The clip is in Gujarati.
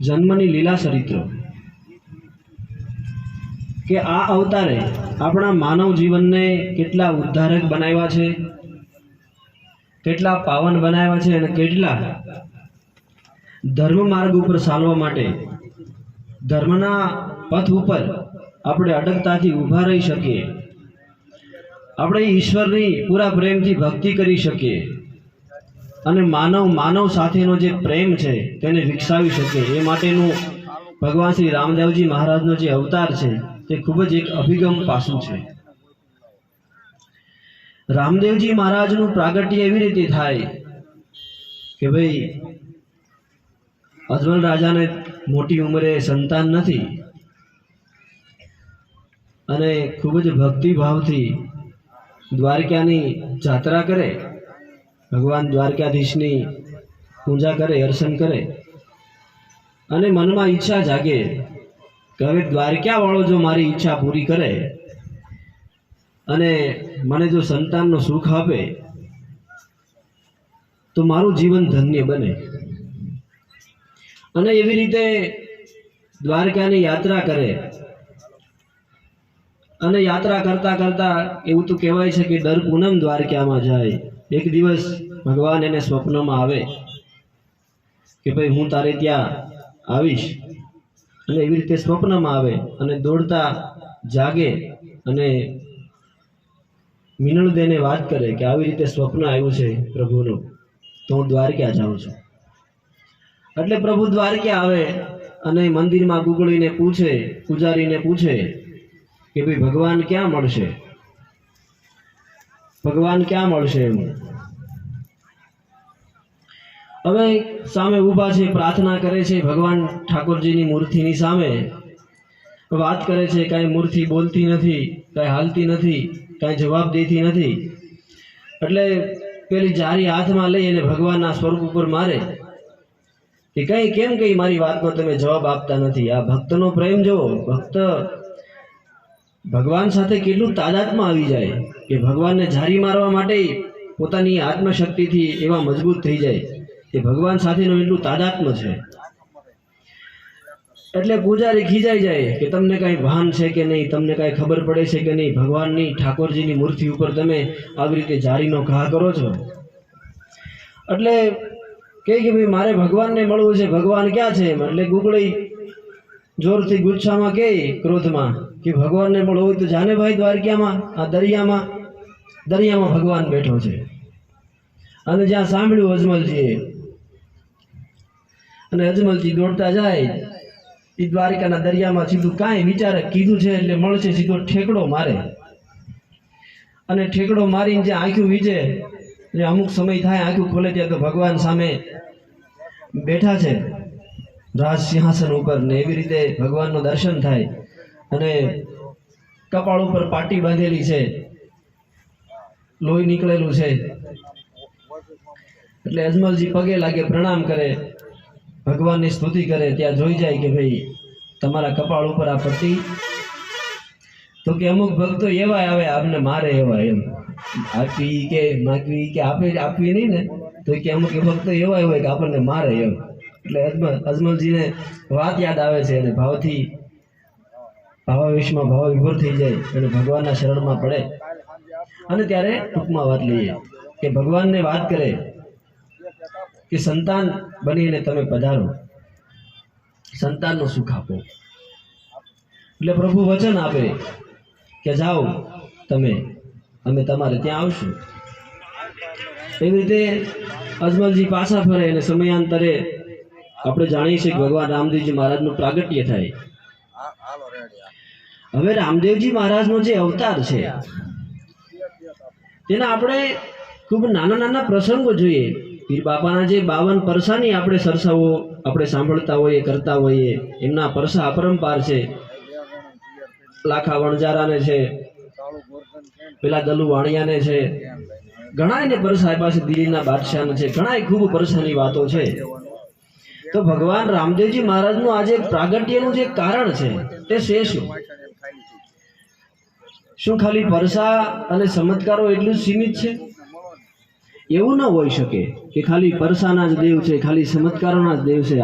જન્મની લીલા ચરિત્રો કે આ અવતારે આપણા માનવ જીવનને કેટલા ઉદ્ધારક બનાવ્યા છે, કેટલા પાવન બનાવ્યા છે અને કેટલા ધર્મ માર્ગ ઉપર ચાલવા માટે, ધર્મના પથ ઉપર આપણે અડગતાથી ઊભા રહી શકીએ, આપણે ઈશ્વરની પૂરા પ્રેમથી ભક્તિ કરી શકીએ અને માનવ સાથેનો જે પ્રેમ છે તેને વિકસાવી શકીએ, એ માટેનું ભગવાન શ્રી રામદેવજી મહારાજનો જે અવતાર છે તે ખૂબ જ એક અભિગમ પાસું છે. રામદેવજી મહારાજનું પ્રાગટ્ય એવી રીતે થાય કે ભાઈ અજમલ રાજાને મોટી ઉંમરે સંતાન નથી અને ખૂબ જ ભક્તિભાવથી દ્વારકાની જાત્રા કરે, ભગવાન દ્વારકાધીશની પૂજા કરે, દર્શન કરે અને મનમાં ઈચ્છા જાગે કે હવે દ્વારકાવાળો જો મારી ઈચ્છા પૂરી કરે અને મને જો સંતાનનો સુખ આપે તો મારું જીવન ધન્ય બને. અને એવી રીતે દ્વારકાની યાત્રા કરે અને યાત્રા કરતા કરતા એવું તો કહેવાય છે કે દર પૂનમ દ્વારકામાં જાય. એક દિવસ ભગવાન એને સ્વપ્નમાં આવે કે ભાઈ હું તારે ત્યાં આવીશ, અને એવી રીતે સ્વપ્નમાં આવે અને દોડતા જાગે અને મિનળદેને વાત કરે કે આવી રીતે સ્વપ્ન આવ્યું છે પ્રભુનું, તો હું દ્વારકા જાઉં છું. એટલે પ્રભુ દ્વારકા આવે અને મંદિરમાં ગુગળીને પૂછે, પૂજારીને પૂછે કે ભાઈ ભગવાન ક્યાં મળશે, ભગવાન ક્યાં મળશે એમ. હવે સામે ઊભા છે, પ્રાર્થના કરે છે, ભગવાન ઠાકોરજીની મૂર્તિની સામે વાત કરે છે, કાંઈ મૂર્તિ બોલતી નથી, કાંઈ હાલતી નથી, કાંઈ જવાબ દેતી નથી. એટલે પેલી જારી હાથમાં લઈ અને ભગવાનના સ્વરૂપ ઉપર મારે કે કેમ કઈ મારી વાતનો તમે જવાબ આપતા નથી. આ ભક્તનો પ્રેમ જુઓ, ભક્ત ભગવાન સાથે કેટલું તાદાત્મ્ય આવી જાય કે ભગવાનને જારી મારવા માટે પોતાની આત્મશક્તિથી એવા મજબૂત થઈ જાય કે ભગવાન સાથેનું એટલું તાદાત્મ્ય છે. એટલે પૂજારી ખીજાઈ જાય કે તમને કાંઈ ભાન છે કે નહીં, તમને કાંઈ ખબર પડે છે કે નહીં, ભગવાનની ઠાકોરજીની મૂર્તિ ઉપર તમે આવી રીતે જારીનો ઘા કરો છો. એટલે કે ભાઈ મારે ભગવાનને મળવું છે, ભગવાન ક્યાં છે? એટલે ગુગળી જોરથી ગુચ્છામાં કે ક્રોધમાં કે ભગવાનને મળવું હોય તો જાને ભાઈ દ્વારકામાં, આ દરિયામાં ભગવાન બેઠો છે. અને જ્યાં સાંભળ્યું અજમલજીએ, અને અજમલજી દોડતા જાય એ દ્વારકાના દરિયામાં, સીધું કાંઈ વિચારે કીધું છે એટલે મળશે, સીધો ઠેકડો મારે અને ઠેકડો મારીને જે આંખ્યું વીજે, એટલે અમુક સમય થાય આંખ્યું ખોલે ત્યાં તો ભગવાન સામે બેઠા છે રાજ સિંહાસન ઉપર ને. એવી રીતે ભગવાનનું દર્શન થાય અને કપાળ ઉપર પાટી બાંધેલી છે, લોહી નીકળેલું છે. એટલે અજમલજી પગે લાગે, પ્રણામ કરે, ભગવાનની સ્તુતિ કરે. ત્યાં જોઈ જાય કે ભાઈ તમારા કપાળ ઉપર આ પટ્ટી, તો કે અમુક ભક્તો એવા આવે આપને મારે એવા, એમ આપી કે માગવી કે આપવી નહીં ને, તો કે અમુક ભક્તો એવા હોય કે આપણને મારે એમ. એટલે અજમલજીને વાત યાદ આવે છે અને ભાવાવેશમાં ભાવ વિભોર થઈ જાય અને ભગવાનના શરણમાં પડે. અને ત્યારે ટૂંકમાં વાત લઈએ કે ભગવાનને વાત કરે કે સંતાન બનીને તમે પધારો, સંતાનનો સુખ આપો. એટલે પ્રભુ વચન આપે કે જાઓ તમે, અમે તમારે ત્યાં આવશું. એવી રીતે અજમલજી પાછા ફરે અને સમયાંતરે આપણે જાણીએ છીએ કે ભગવાન રામદેવજી મહારાજનું પ્રાગટ્ય થાય. હવે રામદેવજી મહારાજનો જે અવતાર છે તેના આપણે ખૂબ નાના નાના પ્રસંગો જોઈએ. પીર બાપાના જે 52 પરસાની આપણે સરસાઓ આપણે સાંભળતા હોઈએ, કરતા હોઈએ, એમના પરસા અપરંપાર છે. લાખા વણજારાને છે, પેલા દલુ વાણિયાને છે, ઘણા એને પરસા આપ્યા છે, દિલ્હીના બાદશાહને છે, ઘણા ખૂબ પરસાની વાતો છે. તો ભગવાન રામદેવજી મહારાજનું આજે પ્રાગટ્યનું જે કારણ છે તે છે શું ખાલી પરસા અને ચમત્કારો એટલું જ સીમિત છે? એવું ન હોઈ શકે કે ખાલી પરસાના જ દેવ છે, ખાલી ચમત્કારોના જ દેવ છે.